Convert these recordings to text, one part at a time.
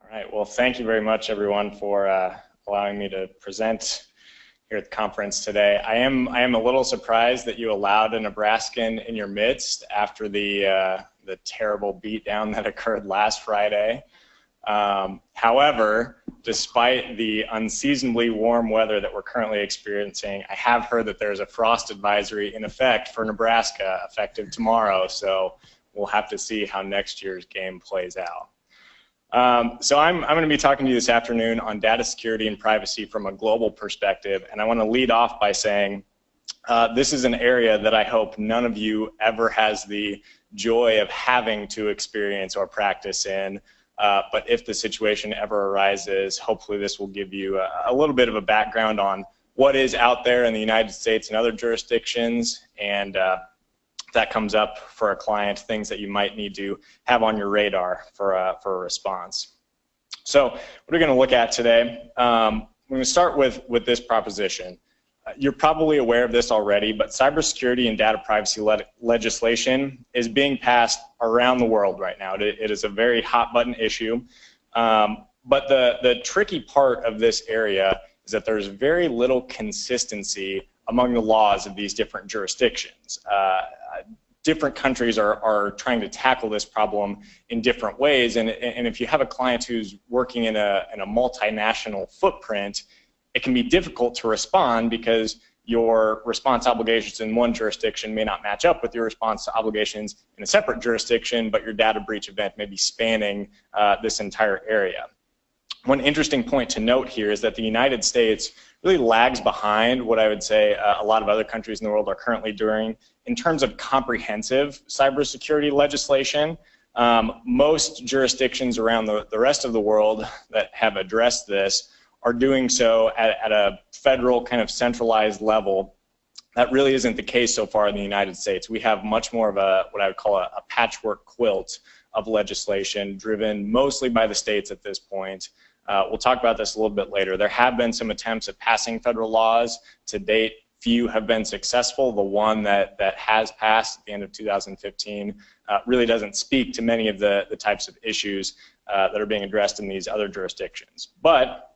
All right, well, thank you very much, everyone, for allowing me to present here at the conference today. I am a little surprised that you allowed a Nebraskan in your midst after the terrible beatdown that occurred last Friday. However, despite the unseasonably warm weather that we're currently experiencing, I have heard that there's a frost advisory in effect for Nebraska, effective tomorrow, so we'll have to see how next year's game plays out. So I'm going to be talking to you this afternoon on data security and privacy from a global perspective, and I want to lead off by saying this is an area that I hope none of you ever has the joy of having to experience or practice in, but if the situation ever arises, hopefully this will give you a little bit of a background on what is out there in the United States and other jurisdictions, and that comes up for a client, things that you might need to have on your radar for a response. So what we're going to look at today, we're going to start with this proposition. You're probably aware of this already, but cybersecurity and data privacy legislation is being passed around the world right now. It is a very hot button issue, but the tricky part of this area is that there's very little consistency among the laws of these different jurisdictions. Different countries are trying to tackle this problem in different ways, and if you have a client who's working in a multinational footprint, it can be difficult to respond because your response obligations in one jurisdiction may not match up with your response obligations in a separate jurisdiction, but your data breach event may be spanning this entire area. One interesting point to note here is that the United States really lags behind what I would say a lot of other countries in the world are currently doing in terms of comprehensive cybersecurity legislation. Most jurisdictions around the rest of the world that have addressed this are doing so at a federal kind of centralized level. That really isn't the case so far in the United States. We have much more of what I would call a patchwork quilt of legislation driven mostly by the states at this point. We'll talk about this a little bit later. There have been some attempts at passing federal laws. To date, few have been successful. The one that has passed at the end of 2015 really doesn't speak to many of the types of issues that are being addressed in these other jurisdictions. But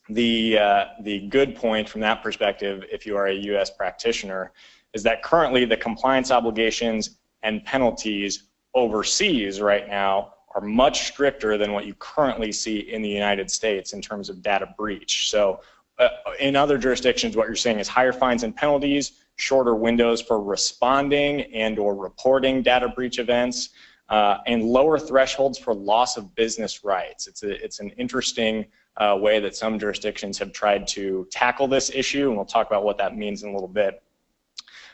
the good point from that perspective, if you are a U.S. practitioner, is that currently the compliance obligations and penalties overseas right now are much stricter than what you currently see in the United States in terms of data breach. So in other jurisdictions, what you're seeing is higher fines and penalties, shorter windows for responding and or reporting data breach events, and lower thresholds for loss of business rights. It's an interesting way that some jurisdictions have tried to tackle this issue, and we'll talk about what that means in a little bit.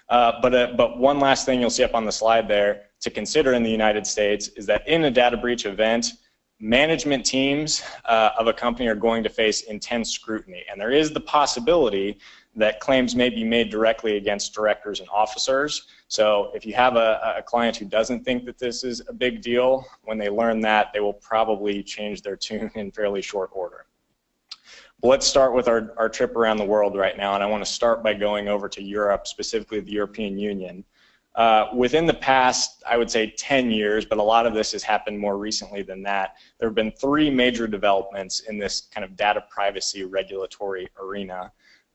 But one last thing you'll see up on the slide there to consider in the United States is that in a data breach event, management teams of a company are going to face intense scrutiny, and there is the possibility that claims may be made directly against directors and officers. So if you have a client who doesn't think that this is a big deal, when they learn that, they will probably change their tune in fairly short order. Well, let's start with our trip around the world right now, and I want to start by going over to Europe, specifically the European Union. Within the past, I would say 10 years, but a lot of this has happened more recently than that, there have been three major developments in this kind of data privacy regulatory arena.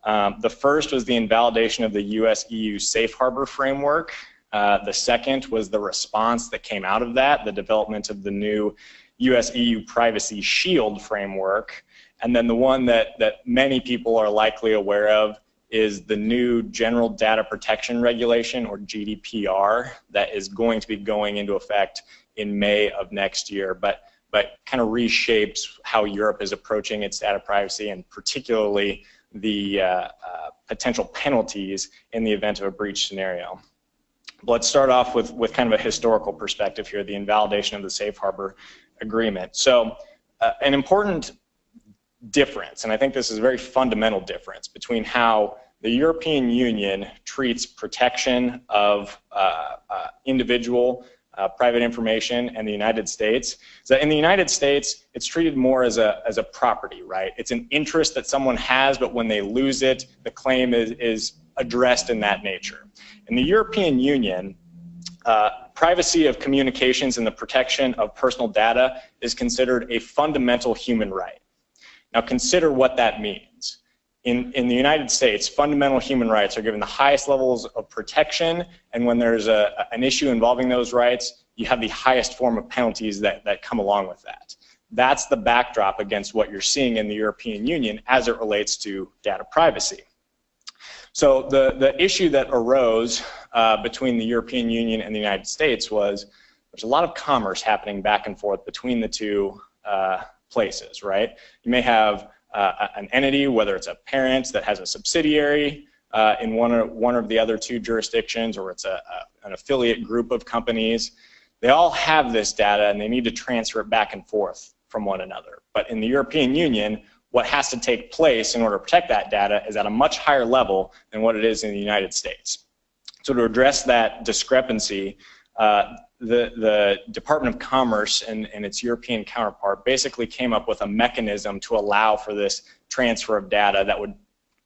The first was the invalidation of the US-EU Safe Harbor framework. The second was the response that came out of that, the development of the new US-EU Privacy Shield framework. And then the one that many people are likely aware of is the new General Data Protection Regulation, or GDPR, that is going to be going into effect in May of next year, but kind of reshapes how Europe is approaching its data privacy, and particularly the potential penalties in the event of a breach scenario. Let's start off with kind of a historical perspective here, the invalidation of the Safe Harbor Agreement. So an important difference, and I think this is a very fundamental difference between how the European Union treats protection of individual private information and the United States, is that in the United States, it's treated more as a property, right? It's an interest that someone has, but when they lose it, the claim is addressed in that nature. In the European Union, privacy of communications and the protection of personal data is considered a fundamental human right. Now consider what that means. In the United States, fundamental human rights are given the highest levels of protection, and when there's an issue involving those rights, you have the highest form of penalties that come along with that. That's the backdrop against what you're seeing in the European Union as it relates to data privacy. So the issue that arose between the European Union and the United States was there's a lot of commerce happening back and forth between the two places, right? You may have an entity, whether it's a parent that has a subsidiary in one of the other two jurisdictions, or it's an affiliate group of companies. They all have this data and they need to transfer it back and forth from one another. But in the European Union, what has to take place in order to protect that data is at a much higher level than what it is in the United States. So to address that discrepancy, the Department of Commerce and its European counterpart basically came up with a mechanism to allow for this transfer of data that would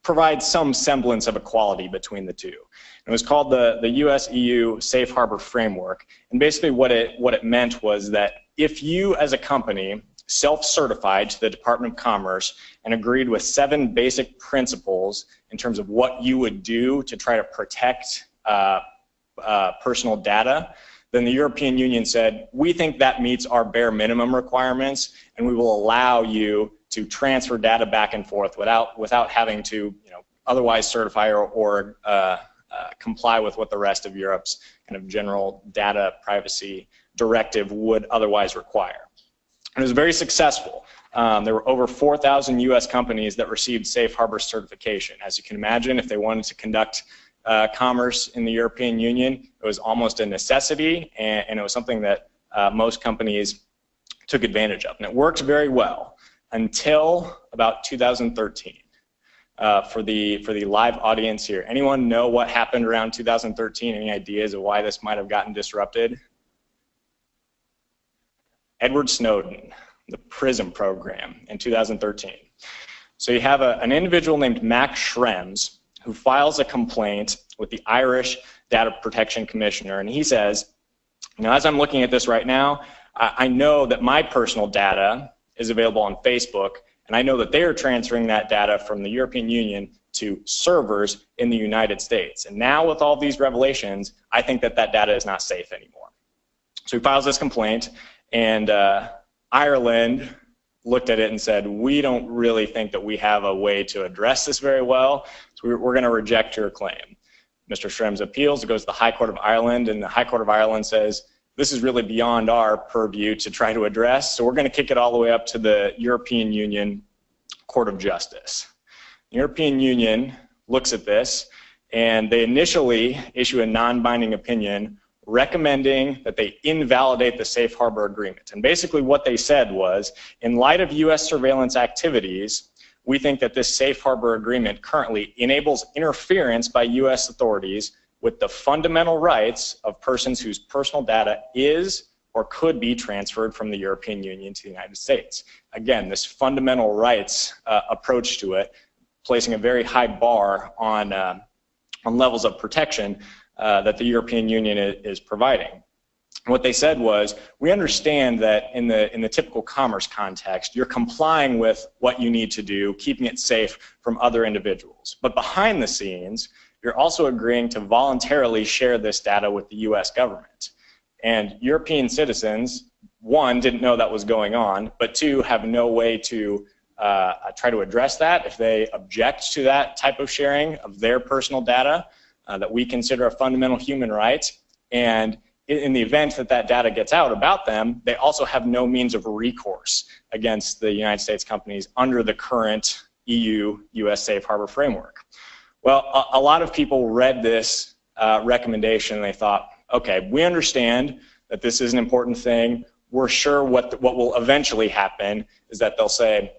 provide some semblance of equality between the two. It was called the US-EU Safe Harbor Framework, and basically what it meant was that if you as a company self-certified to the Department of Commerce and agreed with 7 basic principles in terms of what you would do to try to protect personal data, then the European Union said, we think that meets our bare minimum requirements, and we will allow you to transfer data back and forth without having to otherwise certify or comply with what the rest of Europe's kind of general data privacy directive would otherwise require. And it was very successful. There were over 4,000 US companies that received Safe Harbor certification. As you can imagine, if they wanted to conduct commerce in the European Union, it was almost a necessity, and it was something that most companies took advantage of. And it worked very well until about 2013. For the live audience here, anyone know what happened around 2013? Any ideas of why this might have gotten disrupted? Edward Snowden, the Prism Program in 2013. So you have an individual named Max Schrems who files a complaint with the Irish Data Protection Commissioner, and he says, as I'm looking at this right now, I know that my personal data is available on Facebook, and I know that they are transferring that data from the European Union to servers in the United States. And now with all these revelations, I think that data is not safe anymore. So he files this complaint, and Ireland looked at it and said, we don't really think that we have a way to address this very well, so we're going to reject your claim. Mr. Schrems appeals, it goes to the High Court of Ireland, and the High Court of Ireland says, this is really beyond our purview to try to address, so we're going to kick it all the way up to the European Union Court of Justice. The European Union looks at this, and they initially issue a non-binding opinion recommending that they invalidate the Safe Harbor Agreement. And basically what they said was, in light of US surveillance activities, we think that this Safe Harbor Agreement currently enables interference by US authorities with the fundamental rights of persons whose personal data is or could be transferred from the European Union to the United States. Again, this fundamental rights approach to it, placing a very high bar on levels of protection that the European Union is providing. What they said was, we understand that in the typical commerce context, you're complying with what you need to do, keeping it safe from other individuals. But behind the scenes, you're also agreeing to voluntarily share this data with the US government. And European citizens, 1, didn't know that was going on, but 2, have no way to try to address that if they object to that type of sharing of their personal data that we consider a fundamental human right. And in the event that data gets out about them, they also have no means of recourse against the United States companies under the current EU-US Safe Harbor Framework. Well, a lot of people read this recommendation and they thought, okay, we understand that this is an important thing. We're sure what will eventually happen is that they'll say,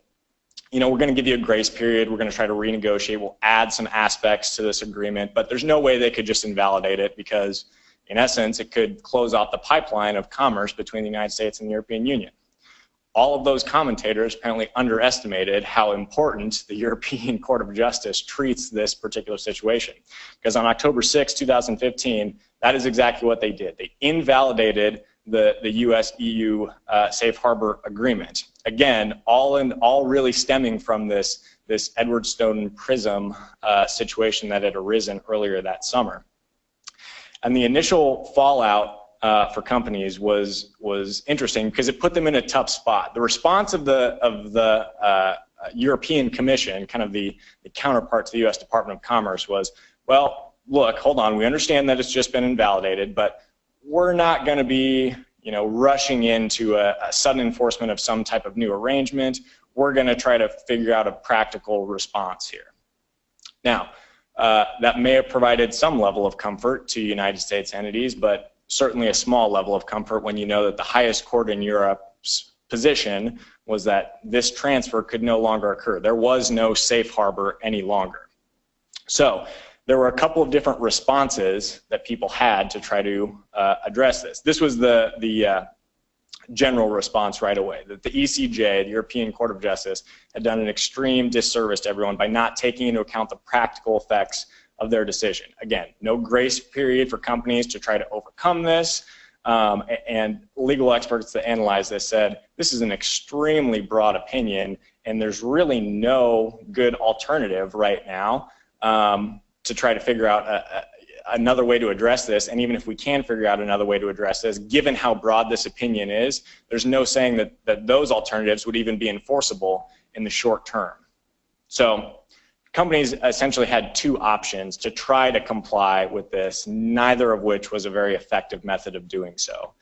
we're going to give you a grace period. We're going to try to renegotiate. We'll add some aspects to this agreement, but there's no way they could just invalidate it because, in essence, it could close off the pipeline of commerce between the United States and the European Union. All of those commentators apparently underestimated how important the European Court of Justice treats this particular situation. Because on October 6, 2015, That is exactly what they did. They invalidated the US-EU Safe Harbor Agreement. Again, all really stemming from this Edward Snowden Prism situation that had arisen earlier that summer. And the initial fallout for companies was interesting because it put them in a tough spot. The response of the European Commission, kind of the counterpart to the U.S. Department of Commerce, was, well, look, hold on, we understand that it's just been invalidated, but we're not going to be, rushing into a sudden enforcement of some type of new arrangement. We're going to try to figure out a practical response here. Now, that may have provided some level of comfort to United States entities, but certainly a small level of comfort when you know that the highest court in Europe's position was that this transfer could no longer occur. There was no safe harbor any longer. So there were a couple of different responses that people had to try to address this. This was the general response right away, that the ECJ, the European Court of Justice, had done an extreme disservice to everyone by not taking into account the practical effects of their decision. Again, no grace period for companies to try to overcome this, and legal experts that analyzed this said, this is an extremely broad opinion, and there's really no good alternative right now to try to figure out another way to address this. And even if we can figure out another way to address this, given how broad this opinion is, there's no saying that those alternatives would even be enforceable in the short term. So companies essentially had two options to try to comply with this, neither of which was a very effective method of doing so.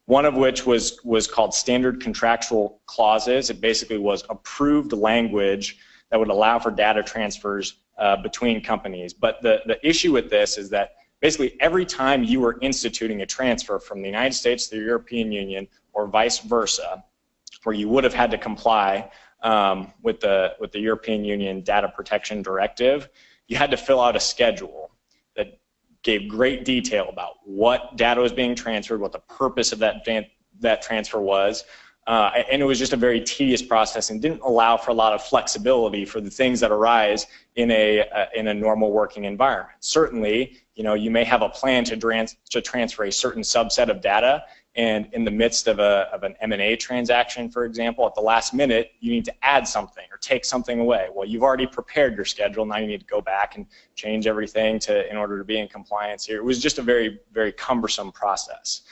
One of which was called standard contractual clauses. It basically was approved language that would allow for data transfers between companies. But the issue with this is that basically every time you were instituting a transfer from the United States to the European Union or vice versa, where you would have had to comply with the European Union Data Protection Directive, you had to fill out a schedule that gave great detail about what data was being transferred, what the purpose of that transfer was, and it was just a very tedious process and didn't allow for a lot of flexibility for the things that arise in a normal working environment. Certainly, you may have a plan to transfer a certain subset of data, and in the midst of an M&A transaction, for example, at the last minute, you need to add something or take something away. Well, you've already prepared your schedule. Now you need to go back and change everything in order to be in compliance here. It was just a very, very cumbersome process.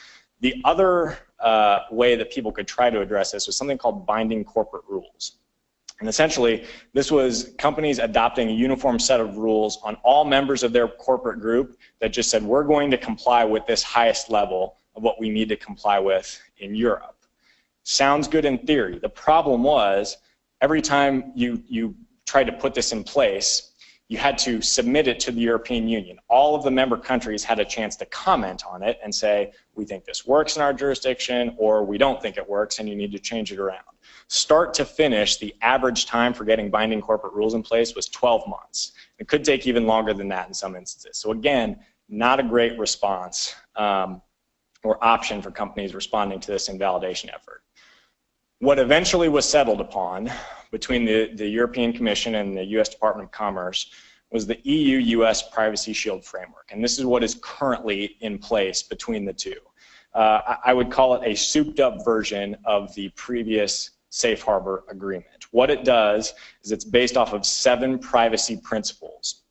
The other way that people could try to address this was something called binding corporate rules. And essentially, this was companies adopting a uniform set of rules on all members of their corporate group that just said, we're going to comply with this highest level of what we need to comply with in Europe. Sounds good in theory. The problem was, every time you tried to put this in place, you had to submit it to the European Union. All of the member countries had a chance to comment on it and say, we think this works in our jurisdiction, or we don't think it works and you need to change it around. Start to finish, the average time for getting binding corporate rules in place was 12 months. It could take even longer than that in some instances. So again, not a great response or option for companies responding to this invalidation effort. What eventually was settled upon between the European Commission and the U.S. Department of Commerce was the EUUS Privacy Shield Framework. And this is what is currently in place between the two. I would call it a souped-up version of the previous Safe Harbor Agreement. What it does is it's based off of 7 privacy principles.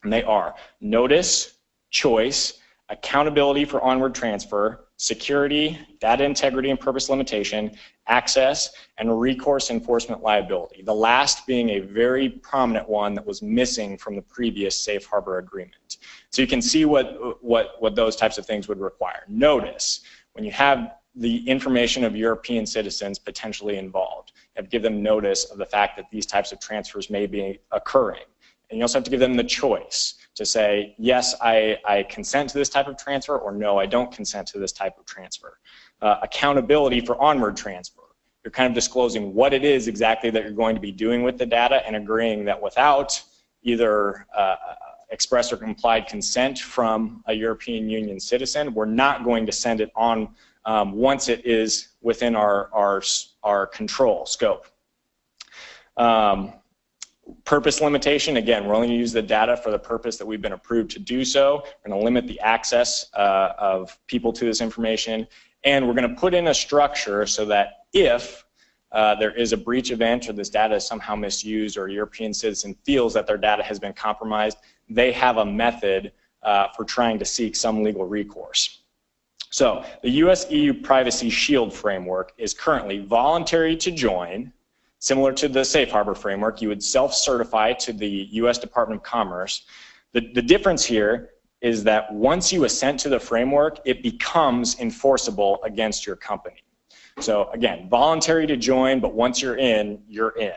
And they are notice, choice, accountability for onward transfer, security, data integrity and purpose limitation, access, and recourse enforcement liability. The last being a very prominent one that was missing from the previous Safe Harbor Agreement. So you can see what those types of things would require. Notice, when you have the information of European citizens potentially involved, you have to give them notice of the fact that these types of transfers may be occurring. And you also have to give them the choice to say, yes, I consent to this type of transfer, or no, I don't consent to this type of transfer. Accountability for onward transfer. You're kind of disclosing what it is exactly that you're going to be doing with the data and agreeing that without either express or implied consent from a European Union citizen, we're not going to send it on once it is within our control scope. Purpose limitation, again, we're only going to use the data for the purpose that we've been approved to do so. We're going to limit the access of people to this information, and we're going to put in a structure so that if there is a breach event or this data is somehow misused or a European citizen feels that their data has been compromised, they have a method for trying to seek some legal recourse. So the US-EU Privacy Shield framework is currently voluntary to join. Similar to the Safe Harbor framework, you would self-certify to the US Department of Commerce. The difference here is that once you assent to the framework, it becomes enforceable against your company. So again, voluntary to join, but once you're in, you're in.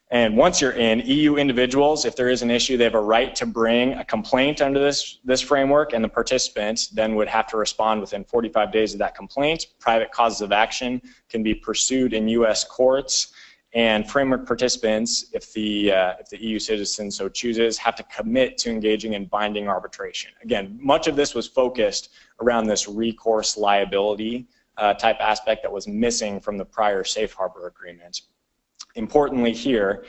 And once you're in, EU individuals, if there is an issue, they have a right to bring a complaint under this framework, and the participant then would have to respond within 45 days of that complaint. Private causes of action can be pursued in US courts, and framework participants, if the EU citizen so chooses, have to commit to engaging in binding arbitration. Again, much of this was focused around this recourse liability type aspect that was missing from the prior Safe Harbor agreement. Importantly here,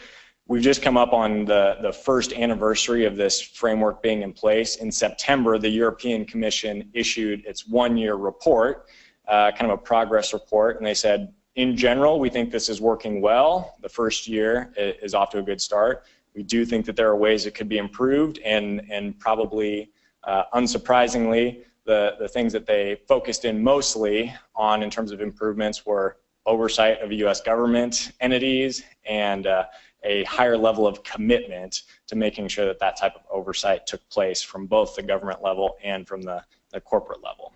we've just come up on the first anniversary of this framework being in place. In September, the European Commission issued its one-year report, kind of a progress report, and they said, in general, we think this is working well. The first year is off to a good start. We do think that there are ways it could be improved, and probably, unsurprisingly, the things that they focused in mostly on in terms of improvements were oversight of US government entities and a higher level of commitment to making sure that that type of oversight took place from both the government level and from the corporate level.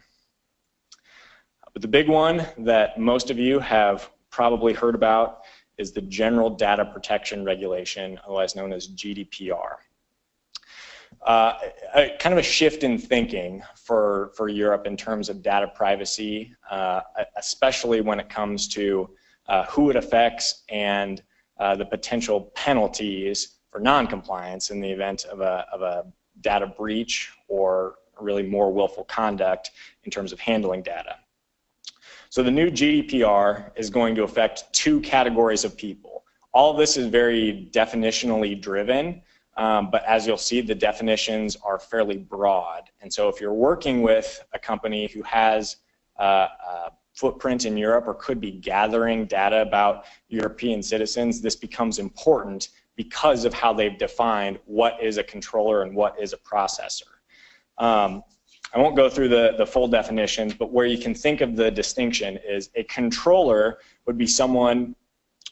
But the big one that most of you have probably heard about is the General Data Protection Regulation, otherwise known as GDPR. Kind of a shift in thinking for Europe in terms of data privacy, especially when it comes to who it affects and the potential penalties for non-compliance in the event of a data breach or really more willful conduct in terms of handling data. So the new GDPR is going to affect two categories of people. All of this is very definitionally driven. But as you'll see, the definitions are fairly broad. And so if you're working with a company who has a footprint in Europe or could be gathering data about European citizens, this becomes important because of how they've defined what is a controller and what is a processor. I won't go through the full definitions, but where you can think of the distinction is a controller would be someone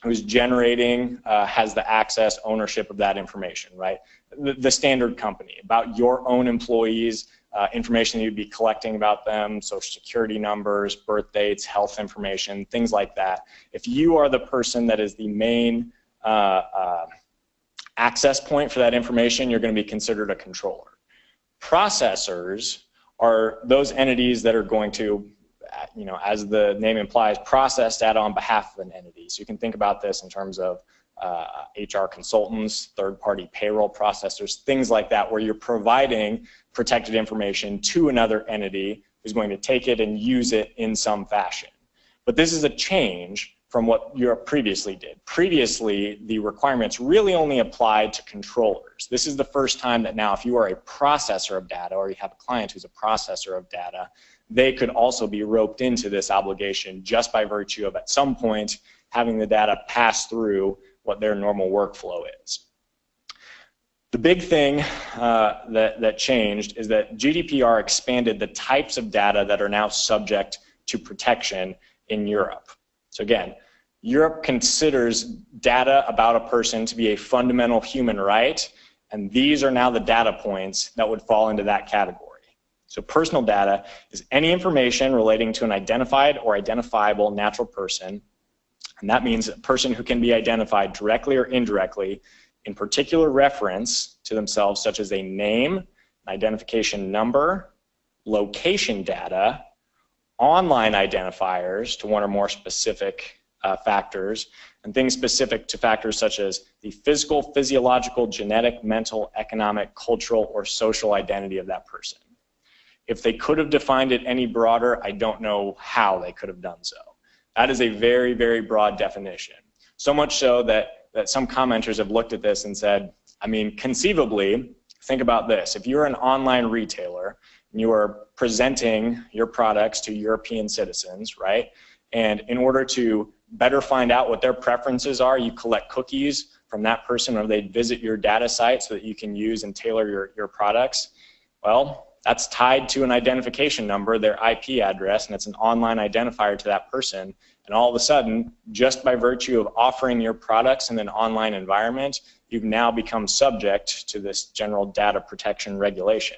who's generating, has the access, ownership of that information, right? The standard company, about your own employees, information you'd be collecting about them, social security numbers, birth dates, health information, things like that. If you are the person that is the main access point for that information, you're going to be considered a controller. Processors are those entities that are going to, you know, as the name implies, process data on behalf of an entity. So you can think about this in terms of HR consultants, third-party payroll processors, things like that, where you're providing protected information to another entity who's going to take it and use it in some fashion. But this is a change from what Europe previously did. Previously, the requirements really only applied to controllers. This is the first time that now if you are a processor of data or you have a client who's a processor of data, they could also be roped into this obligation just by virtue of at some point having the data pass through what their normal workflow is. The big thing that changed is that GDPR expanded the types of data that are now subject to protection in Europe. So again, Europe considers data about a person to be a fundamental human right, and these are now the data points that would fall into that category. So personal data is any information relating to an identified or identifiable natural person, and that means a person who can be identified directly or indirectly in particular reference to themselves, such as a name, an identification number, location data, online identifiers to one or more specific factors, and things specific to factors such as the physical, physiological, genetic, mental, economic, cultural, or social identity of that person. If they could have defined it any broader, I don't know how they could have done so. That is a very, very broad definition. So much so that that some commenters have looked at this and said, I mean, conceivably, think about this. If you're an online retailer and you are presenting your products to European citizens, right? And in order to better find out what their preferences are, you collect cookies from that person, or they visit your data site so that you can use and tailor your products. Well, that's tied to an identification number, their IP address, and it's an online identifier to that person. And all of a sudden, just by virtue of offering your products in an online environment, you've now become subject to this general data protection regulation.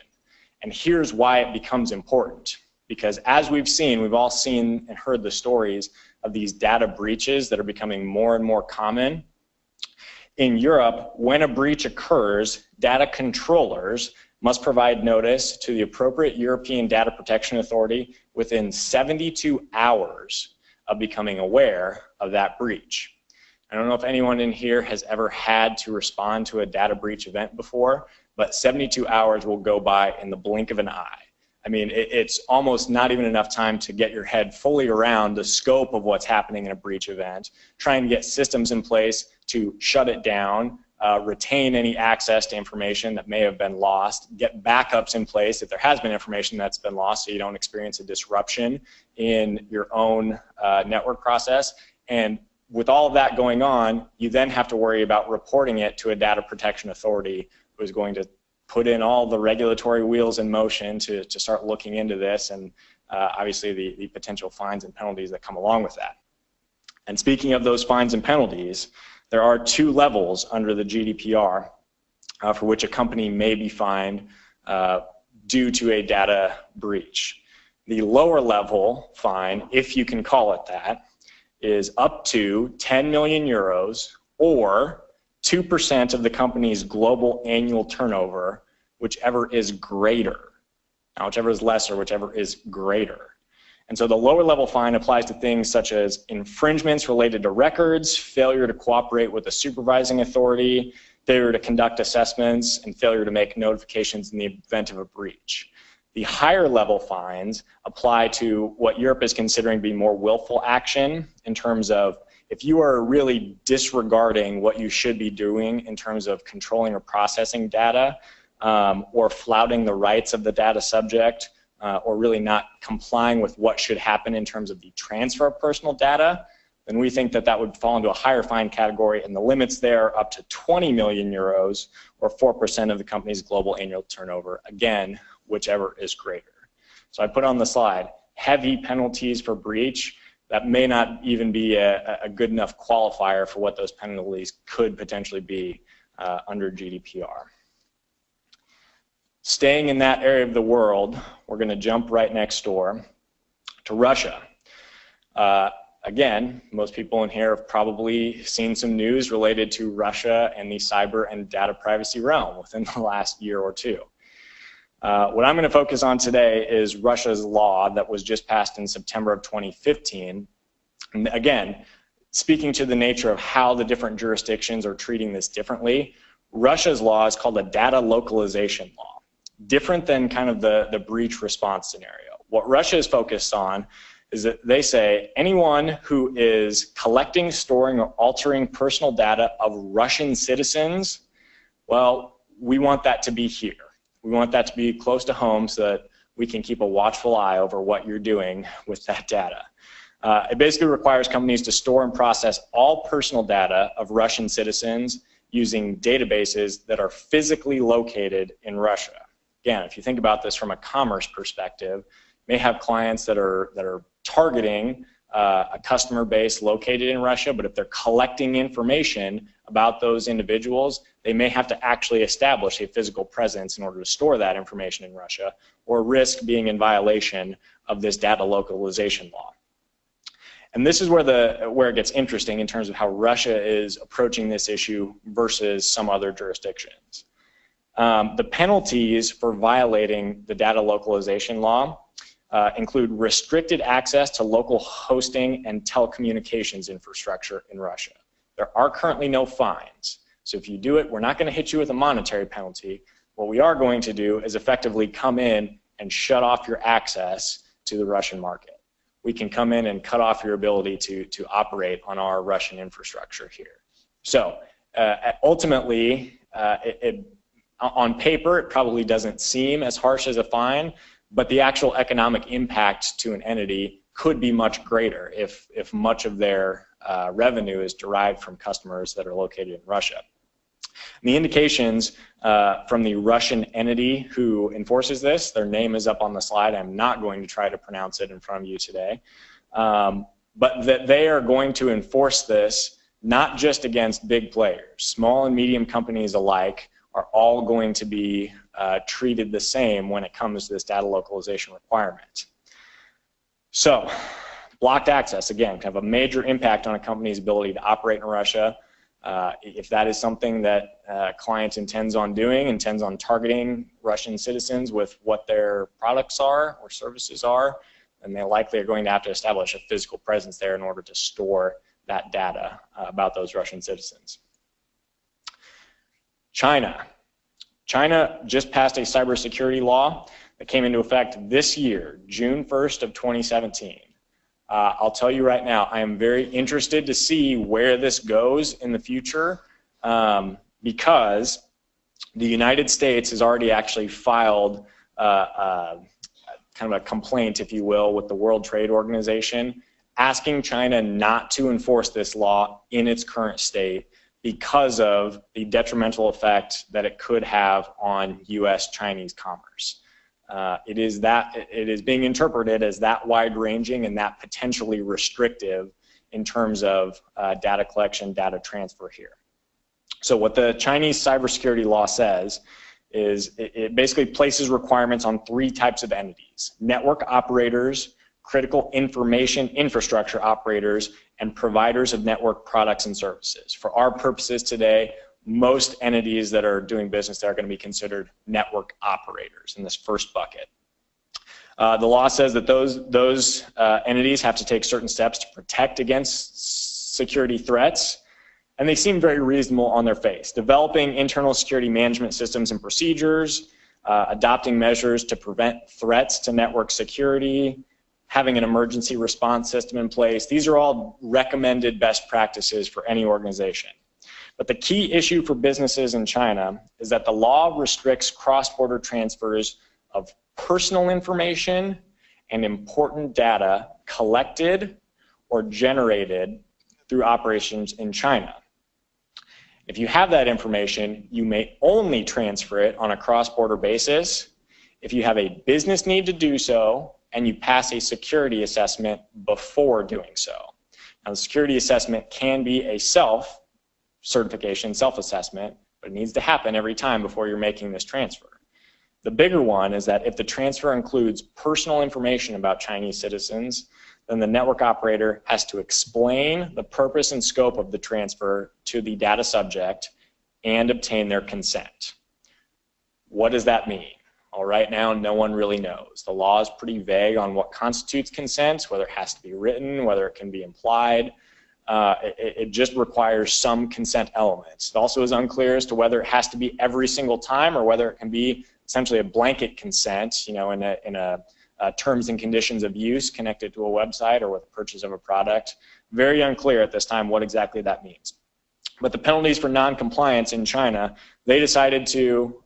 And here's why it becomes important. Because as we've all seen and heard the stories of these data breaches that are becoming more and more common. In Europe, when a breach occurs, data controllers must provide notice to the appropriate European Data Protection Authority within 72 hours of becoming aware of that breach. I don't know if anyone in here has ever had to respond to a data breach event before, but 72 hours will go by in the blink of an eye. I mean, it's almost not even enough time to get your head fully around the scope of what's happening in a breach event, try and get systems in place to shut it down, retain any access to information that may have been lost, get backups in place if there has been information that's been lost so you don't experience a disruption in your own network process. And with all of that going on, you then have to worry about reporting it to a data protection authority who is going to put in all the regulatory wheels in motion to start looking into this, and obviously the potential fines and penalties that come along with that. And speaking of those fines and penalties, there are two levels under the GDPR for which a company may be fined due to a data breach. The lower level fine, if you can call it that, is up to 10 million euros or 2% of the company's global annual turnover, whichever is greater. Now, whichever is lesser, whichever is greater. And so the lower level fine applies to things such as infringements related to records, failure to cooperate with the supervising authority, failure to conduct assessments, and failure to make notifications in the event of a breach. The higher level fines apply to what Europe is considering to be more willful action in terms of if you are really disregarding what you should be doing in terms of controlling or processing data, or flouting the rights of the data subject, or really not complying with what should happen in terms of the transfer of personal data, then we think that that would fall into a higher fine category, and the limits there are up to 20 million euros or 4% of the company's global annual turnover, again, whichever is greater. So I put on the slide heavy penalties for breach. That may not even be a good enough qualifier for what those penalties could potentially be under GDPR. Staying in that area of the world, we're going to jump right next door to Russia. Again, most people in here have probably seen some news related to Russia and the cyber and data privacy realm within the last year or two. What I'm going to focus on today is Russia's law that was just passed in September of 2015. And again, speaking to the nature of how the different jurisdictions are treating this differently, Russia's law is called a data localization law, different than kind of the breach response scenario. What Russia is focused on is that they say anyone who is collecting, storing, or altering personal data of Russian citizens, well, we want that to be here. We want that to be close to home so that we can keep a watchful eye over what you're doing with that data. It basically requires companies to store and process all personal data of Russian citizens using databases that are physically located in Russia. Again, if you think about this from a commerce perspective, you may have clients that are targeting a customer base located in Russia, but if they're collecting information about those individuals, they may have to actually establish a physical presence in order to store that information in Russia, or risk being in violation of this data localization law. And this is where it gets interesting in terms of how Russia is approaching this issue versus some other jurisdictions. The penalties for violating the data localization law include restricted access to local hosting and telecommunications infrastructure in Russia. There are currently no fines. So if you do it, we're not going to hit you with a monetary penalty. What we are going to do is effectively come in and shut off your access to the Russian market. We can come in and cut off your ability to operate on our Russian infrastructure here. So ultimately, on paper, it probably doesn't seem as harsh as a fine, but the actual economic impact to an entity could be much greater if much of their revenue is derived from customers that are located in Russia. And the indications from the Russian entity who enforces this, their name is up on the slide. I'm not going to try to pronounce it in front of you today, but that they are going to enforce this not just against big players. Small and medium companies alike are all going to be treated the same when it comes to this data localization requirement. So, blocked access, again, kind of a major impact on a company's ability to operate in Russia. If that is something that a client intends on doing, intends on targeting Russian citizens with what their products are or services are, then they likely are going to have to establish a physical presence there in order to store that data about those Russian citizens. China. China just passed a cybersecurity law that came into effect this year, June 1st of 2017. I'll tell you right now, I am very interested to see where this goes in the future because the United States has already actually filed kind of a complaint, if you will, with the World Trade Organization, asking China not to enforce this law in its current state because of the detrimental effect that it could have on U.S.-Chinese commerce. It is being interpreted as that wide-ranging and that potentially restrictive in terms of data collection, data transfer here. So what the Chinese cybersecurity law says is it basically places requirements on 3 types of entities: network operators, critical information infrastructure operators, and providers of network products and services. For our purposes today, most entities that are doing business there are going to be considered network operators in this first bucket. The law says that those entities have to take certain steps to protect against security threats, and they seem very reasonable on their face. Developing internal security management systems and procedures, adopting measures to prevent threats to network security, having an emergency response system in place. These are all recommended best practices for any organization. But the key issue for businesses in China is that the law restricts cross-border transfers of personal information and important data collected or generated through operations in China. If you have that information, you may only transfer it on a cross-border basis if you have a business need to do so and you pass a security assessment before doing so. Now, the security assessment can be a self-certification, self-assessment, but it needs to happen every time before you're making this transfer. The bigger one is that if the transfer includes personal information about Chinese citizens, then the network operator has to explain the purpose and scope of the transfer to the data subject and obtain their consent. What does that mean? Well, right now, no one really knows. The law is pretty vague on what constitutes consent, whether it has to be written, whether it can be implied. It just requires some consent elements. It also is unclear as to whether it has to be every single time or whether it can be essentially a blanket consent, you know, in a terms and conditions of use connected to a website or with purchase of a product. Very unclear at this time what exactly that means. But the penalties for non-compliance in China, they decided to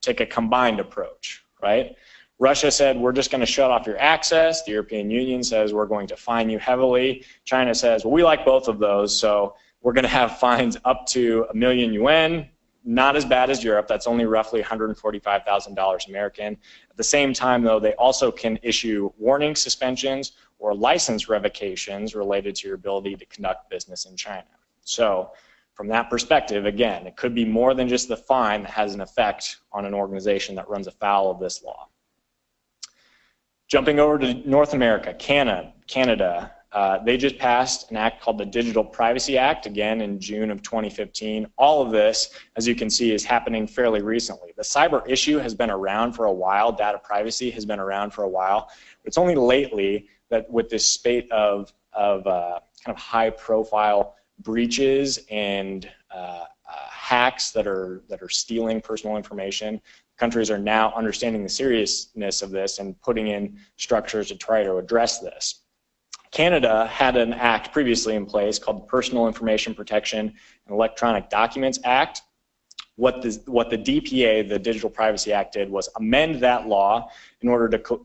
take a combined approach, right? Russia said, we're just going to shut off your access. The European Union says, we're going to fine you heavily. China says, well, we like both of those, so we're going to have fines up to $1 million yuan. Not as bad as Europe. That's only roughly $145,000 American. At the same time, though, they also can issue warning suspensions or license revocations related to your ability to conduct business in China. So from that perspective, again, it could be more than just the fine that has an effect on an organization that runs afoul of this law. Jumping over to North America, Canada, they just passed an act called the Digital Privacy Act, again in June of 2015. All of this, as you can see, is happening fairly recently. The cyber issue has been around for a while. Data privacy has been around for a while. It's only lately that with this spate of kind of high-profile breaches and hacks that are stealing personal information, countries are now understanding the seriousness of this and putting in structures to try to address this. Canada had an act previously in place called the Personal Information Protection and Electronic Documents Act. What the DPA, the Digital Privacy Act, did was amend that law in order to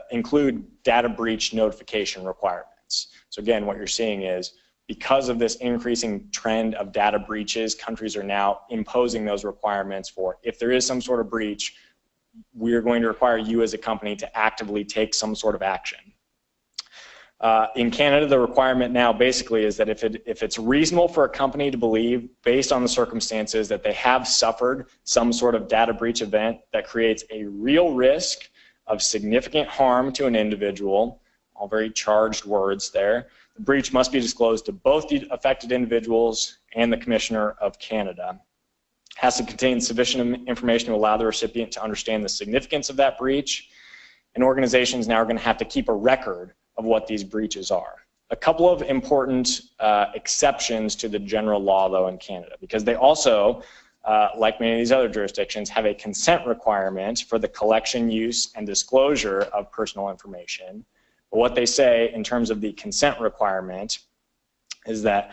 include data breach notification requirements. So again, what you're seeing is because of this increasing trend of data breaches, countries are now imposing those requirements for if there is some sort of breach, we're going to require you as a company to actively take some sort of action. In Canada, the requirement now basically is that if it's reasonable for a company to believe, based on the circumstances, that they have suffered some sort of data breach event that creates a real risk of significant harm to an individual, all very charged words there, the breach must be disclosed to both the affected individuals and the Commissioner of Canada. It has to contain sufficient information to allow the recipient to understand the significance of that breach, and organizations now are going to have to keep a record of what these breaches are. A couple of important exceptions to the general law, though, in Canada, because they also, like many of these other jurisdictions, have a consent requirement for the collection, use, and disclosure of personal information. But what they say in terms of the consent requirement is that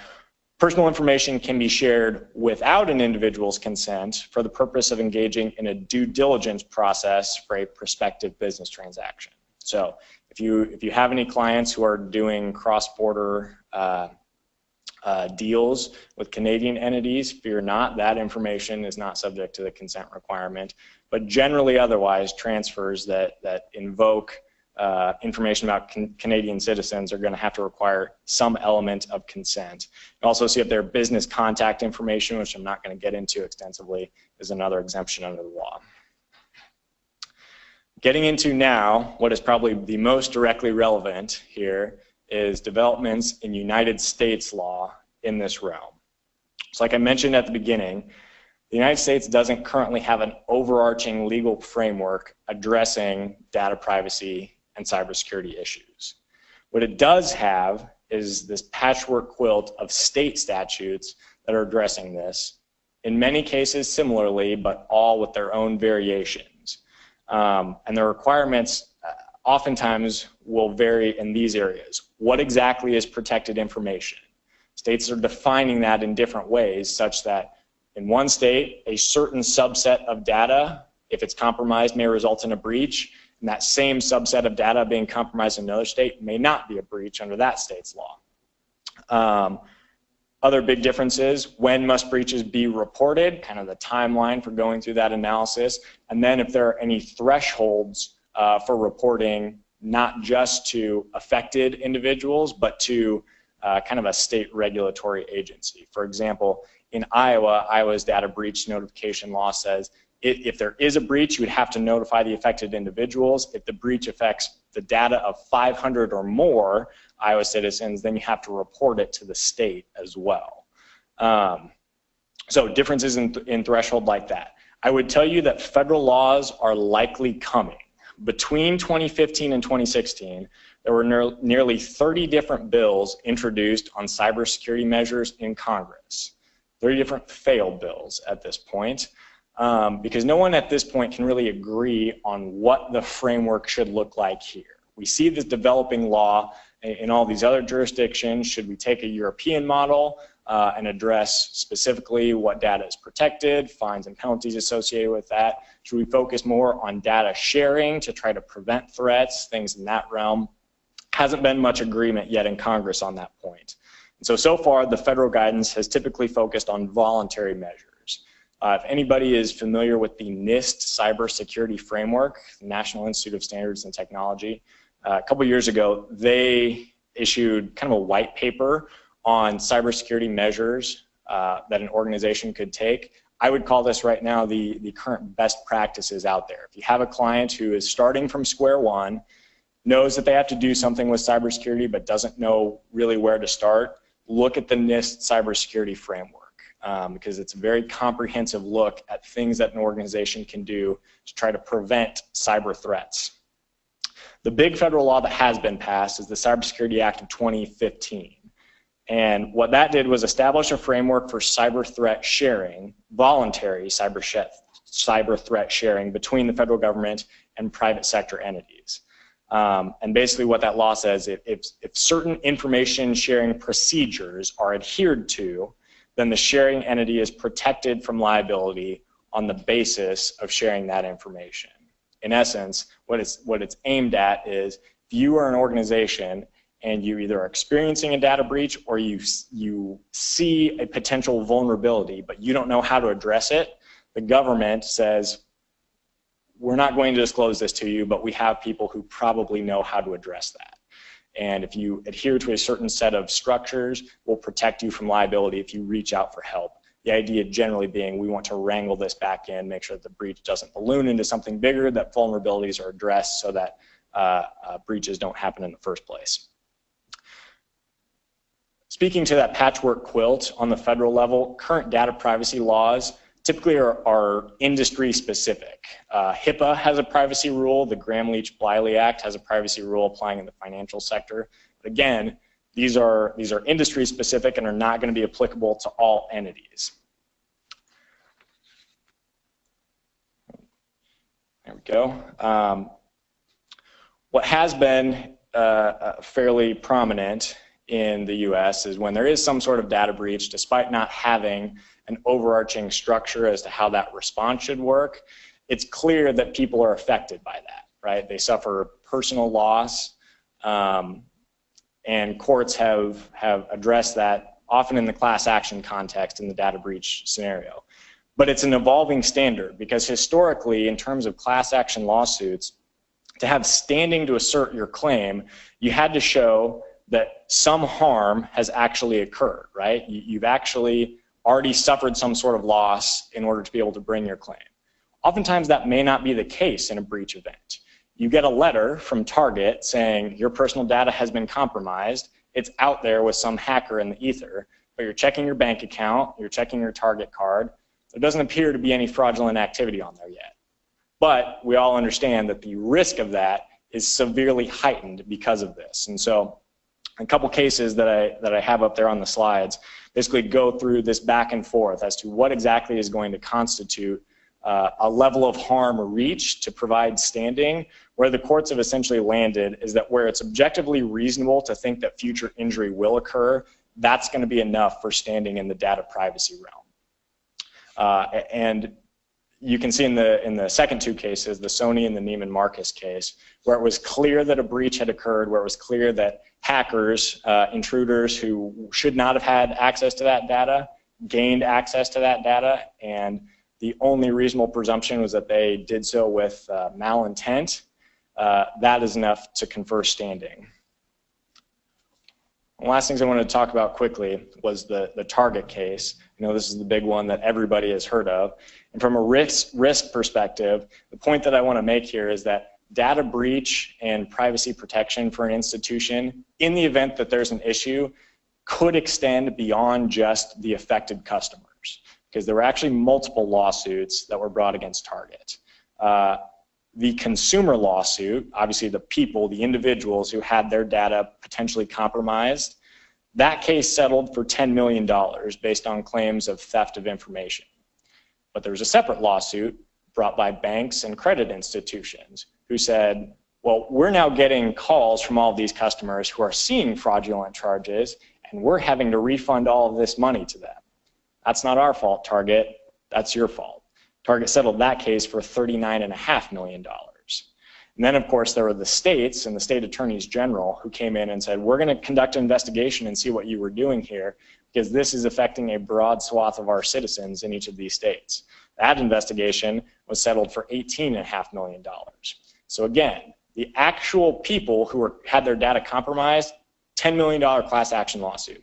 personal information can be shared without an individual's consent for the purpose of engaging in a due diligence process for a prospective business transaction. So if you have any clients who are doing cross-border deals with Canadian entities, fear not, that information is not subject to the consent requirement. But generally otherwise, transfers that invoke information about Canadian citizens are going to have to require some element of consent. You also see if their business contact information, which I'm not going to get into extensively, is another exemption under the law. Getting into now, what is probably the most directly relevant here is developments in United States law in this realm. So like I mentioned at the beginning, the United States doesn't currently have an overarching legal framework addressing data privacy and cybersecurity issues. What it does have is this patchwork quilt of state statutes that are addressing this, in many cases similarly, but all with their own variations. And the requirements oftentimes will vary in these areas. What exactly is protected information? States are defining that in different ways, such that in one state, a certain subset of data, if it's compromised, may result in a breach, and that same subset of data being compromised in another state may not be a breach under that state's law. Other big differences: when must breaches be reported, kind of the timeline for going through that analysis, and then if there are any thresholds for reporting, not just to affected individuals, but to kind of a state regulatory agency. For example, in Iowa's data breach notification law says if there is a breach, you would have to notify the affected individuals. If the breach affects the data of 500 or more Iowa citizens, then you have to report it to the state as well. So differences in threshold like that. I would tell you that federal laws are likely coming. Between 2015 and 2016, there were nearly 30 different bills introduced on cybersecurity measures in Congress. 30 different failed bills at this point, because no one at this point can really agree on what the framework should look like here. We see this developing law in all these other jurisdictions. Should we take a European model and address specifically what data is protected, fines and penalties associated with that? Should we focus more on data sharing to try to prevent threats, things in that realm? Hasn't been much agreement yet in Congress on that point. And so far, the federal guidance has typically focused on voluntary measures. If anybody is familiar with the NIST cybersecurity framework, the National Institute of Standards and Technology, a couple years ago, they issued kind of a white paper on cybersecurity measures that an organization could take. I would call this right now the current best practices out there. If you have a client who is starting from square one, knows that they have to do something with cybersecurity but doesn't know really where to start, look at the NIST cybersecurity framework. Because it's a very comprehensive look at things that an organization can do to try to prevent cyber threats. The big federal law that has been passed is the Cybersecurity Act of 2015. And what that did was establish a framework for cyber threat sharing, voluntary cyber threat sharing between the federal government and private sector entities. And basically what that law says, if certain information sharing procedures are adhered to, then the sharing entity is protected from liability on the basis of sharing that information. In essence, what it's aimed at is, if you are an organization and you either are experiencing a data breach or you see a potential vulnerability, but you don't know how to address it, the government says, we're not going to disclose this to you, but we have people who probably know how to address that. And if you adhere to a certain set of structures, we'll protect you from liability if you reach out for help. The idea generally being, we want to wrangle this back in, make sure that the breach doesn't balloon into something bigger, that vulnerabilities are addressed so that breaches don't happen in the first place. Speaking to that patchwork quilt on the federal level, current data privacy laws typically are industry specific. HIPAA has a privacy rule, the Gramm-Leach-Bliley Act has a privacy rule applying in the financial sector. But again, these are industry specific and are not going to be applicable to all entities. There we go. What has been fairly prominent in the US is when there is some sort of data breach, despite not having an overarching structure as to how that response should work, it's clear that people are affected by that, right? They suffer personal loss, and courts have addressed that often in the class action context in the data breach scenario. But it's an evolving standard, because historically, in terms of class action lawsuits, to have standing to assert your claim, you had to show that some harm has actually occurred, right? You've actually already suffered some sort of loss in order to be able to bring your claim. Oftentimes that may not be the case in a breach event. You get a letter from Target saying your personal data has been compromised. It's out there with some hacker in the ether, but you're checking your bank account, you're checking your Target card. There doesn't appear to be any fraudulent activity on there yet. But we all understand that the risk of that is severely heightened because of this. And so a couple cases that I have up there on the slides basically go through this back and forth as to what exactly is going to constitute a level of harm reached to provide standing. Where the courts have essentially landed is that where it's objectively reasonable to think that future injury will occur, that's going to be enough for standing in the data privacy realm. And you can see in the second two cases, the Sony and the Neiman Marcus case, where it was clear that a breach had occurred, where it was clear that hackers, intruders who should not have had access to that data, gained access to that data, and the only reasonable presumption was that they did so with malintent. That is enough to confer standing. The last things I wanted to talk about quickly was the Target case. I know this is the big one that everybody has heard of. And from a risk perspective, the point that I want to make here is that data breach and privacy protection for an institution, in the event that there's an issue, could extend beyond just the affected customers, because there were actually multiple lawsuits that were brought against Target. The consumer lawsuit, obviously the people, the individuals who had their data potentially compromised, that case settled for $10 million based on claims of theft of information. But there was a separate lawsuit brought by banks and credit institutions who said, well, we're now getting calls from all of these customers who are seeing fraudulent charges, and we're having to refund all of this money to them. That's not our fault, Target. That's your fault. Target settled that case for $39.5 million. And then, of course, there were the states and the state attorneys general who came in and said, we're going to conduct an investigation and see what you were doing here, because this is affecting a broad swath of our citizens in each of these states. That investigation was settled for $18.5 million. So again, the actual people who had their data compromised, $10 million class action lawsuit.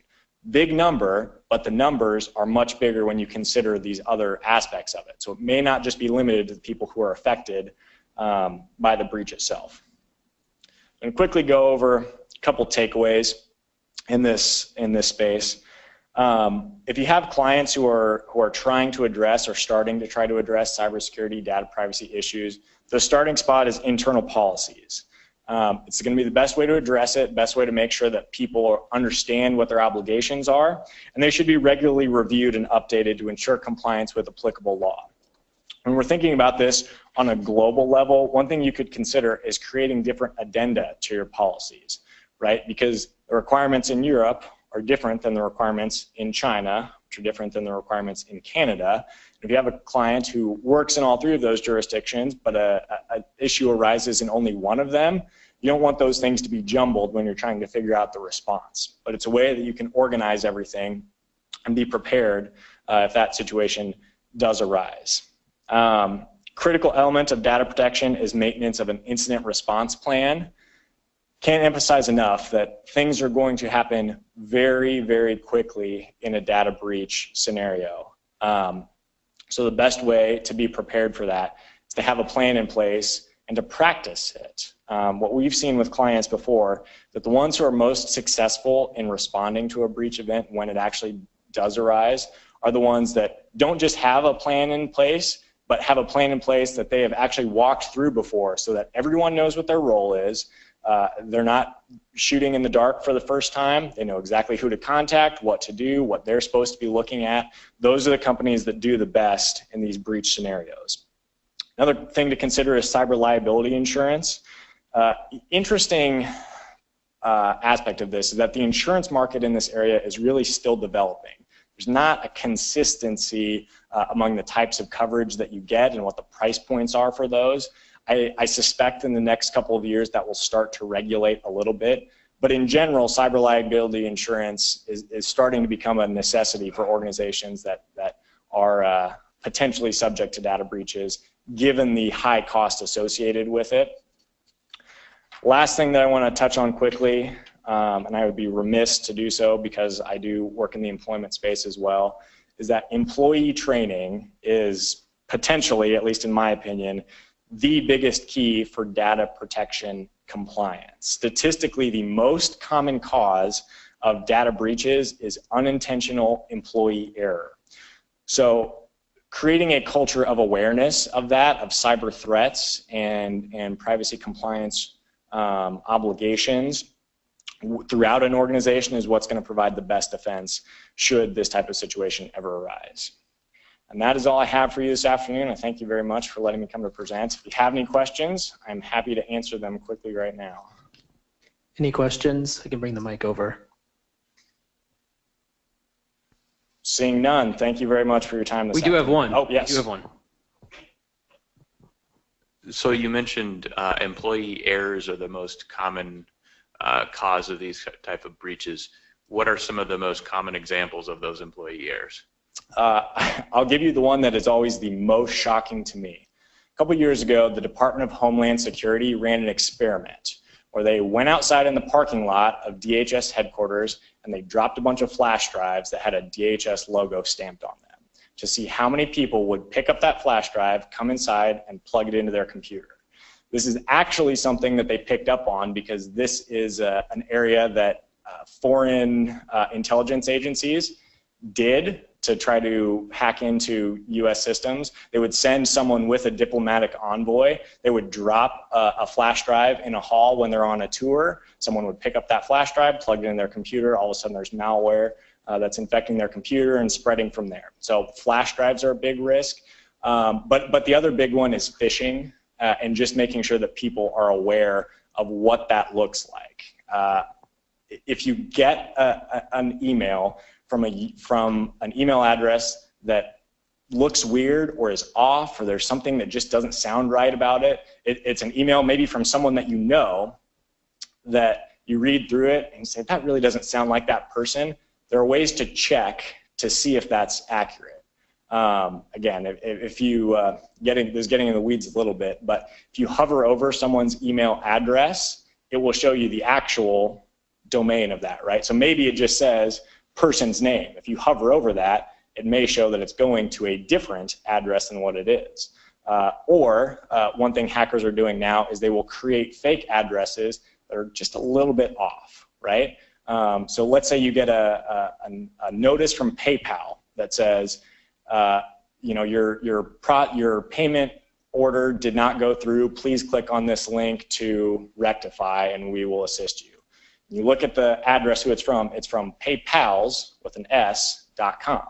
Big number, but the numbers are much bigger when you consider these other aspects of it. So it may not just be limited to the people who are affected by the breach itself. And quickly go over a couple takeaways in this space. If you have clients who are trying to address or starting to try to address cybersecurity, data privacy issues, the starting spot is internal policies. It's going to be the best way to address it, best way to make sure that people understand what their obligations are, and they should be regularly reviewed and updated to ensure compliance with applicable law. When we're thinking about this on a global level, one thing you could consider is creating different addenda to your policies, right? Because the requirements in Europe are different than the requirements in China, which are different than the requirements in Canada. If you have a client who works in all three of those jurisdictions, but an issue arises in only one of them, you don't want those things to be jumbled when you're trying to figure out the response. But it's a way that you can organize everything and be prepared if that situation does arise. Critical element of data protection is maintenance of an incident response plan. Can't emphasize enough that things are going to happen very, very quickly in a data breach scenario. So the best way to be prepared for that is to have a plan in place and to practice it. What we've seen with clients before, that the ones who are most successful in responding to a breach event when it actually does arise are the ones that don't just have a plan in place, but have a plan in place that they have actually walked through before so that everyone knows what their role is. They're not shooting in the dark for the first time. They know exactly who to contact, what to do, what they're supposed to be looking at. Those are the companies that do the best in these breach scenarios. Another thing to consider is cyber liability insurance. Interesting aspect of this is that the insurance market in this area is really still developing. There's not a consistency among the types of coverage that you get and what the price points are for those. I suspect in the next couple of years that will start to regulate a little bit. But in general, cyber liability insurance is starting to become a necessity for organizations that are potentially subject to data breaches, given the high cost associated with it. Last thing that I want to touch on quickly, and I would be remiss to do so because I do work in the employment space as well, is that employee training is potentially, at least in my opinion, the biggest key for data protection compliance. Statistically, the most common cause of data breaches is unintentional employee error. So creating a culture of awareness of that, of cyber threats and privacy compliance obligations throughout an organization is what's going to provide the best defense should this type of situation ever arise. And that is all I have for you this afternoon. I thank you very much for letting me come to present. If you have any questions, I'm happy to answer them quickly right now. Any questions? I can bring the mic over. Seeing none, thank you very much for your time this afternoon. We do have one. Oh, yes. We do have one. So you mentioned employee errors are the most common cause of these type of breaches. What are some of the most common examples of those employee errors? I'll give you the one that is always the most shocking to me. A couple years ago, the Department of Homeland Security ran an experiment where they went outside in the parking lot of DHS headquarters and they dropped a bunch of flash drives that had a DHS logo stamped on them to see how many people would pick up that flash drive, come inside, and plug it into their computer. This is actually something that they picked up on because this is an area that foreign intelligence agencies did to try to hack into US systems. They would send someone with a diplomatic envoy. They would drop a flash drive in a hall when they're on a tour. Someone would pick up that flash drive, plug it in their computer. All of a sudden there's malware that's infecting their computer and spreading from there. So flash drives are a big risk. But the other big one is phishing and just making sure that people are aware of what that looks like. If you get an email from an email address that looks weird or is off, or there's something that just doesn't sound right about it, it's an email maybe from someone that you know, that you read through it and say, that really doesn't sound like that person. There are ways to check to see if that's accurate. Again, if you, this is getting in the weeds a little bit, but if you hover over someone's email address, it will show you the actual domain of that, right? So maybe it just says person's name. If you hover over that, it may show that it's going to a different address than what it is. Or one thing hackers are doing now is they will create fake addresses that are just a little bit off, right? So let's say you get a notice from PayPal that says, you know, your payment order did not go through. Please click on this link to rectify, and we will assist you. You look at the address who it's from PayPals with an S.com.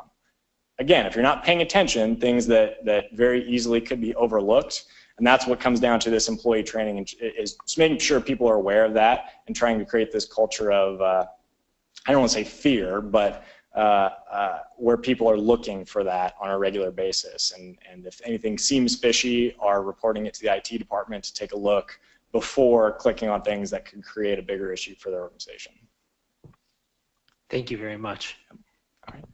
again, if you're not paying attention, things that very easily could be overlooked. And that's what comes down to this employee training, is just making sure people are aware of that and trying to create this culture of, I don't want to say fear, but where people are looking for that on a regular basis. And if anything seems fishy, are reporting it to the IT department to take a look before clicking on things that could create a bigger issue for their organization. Thank you very much. All right.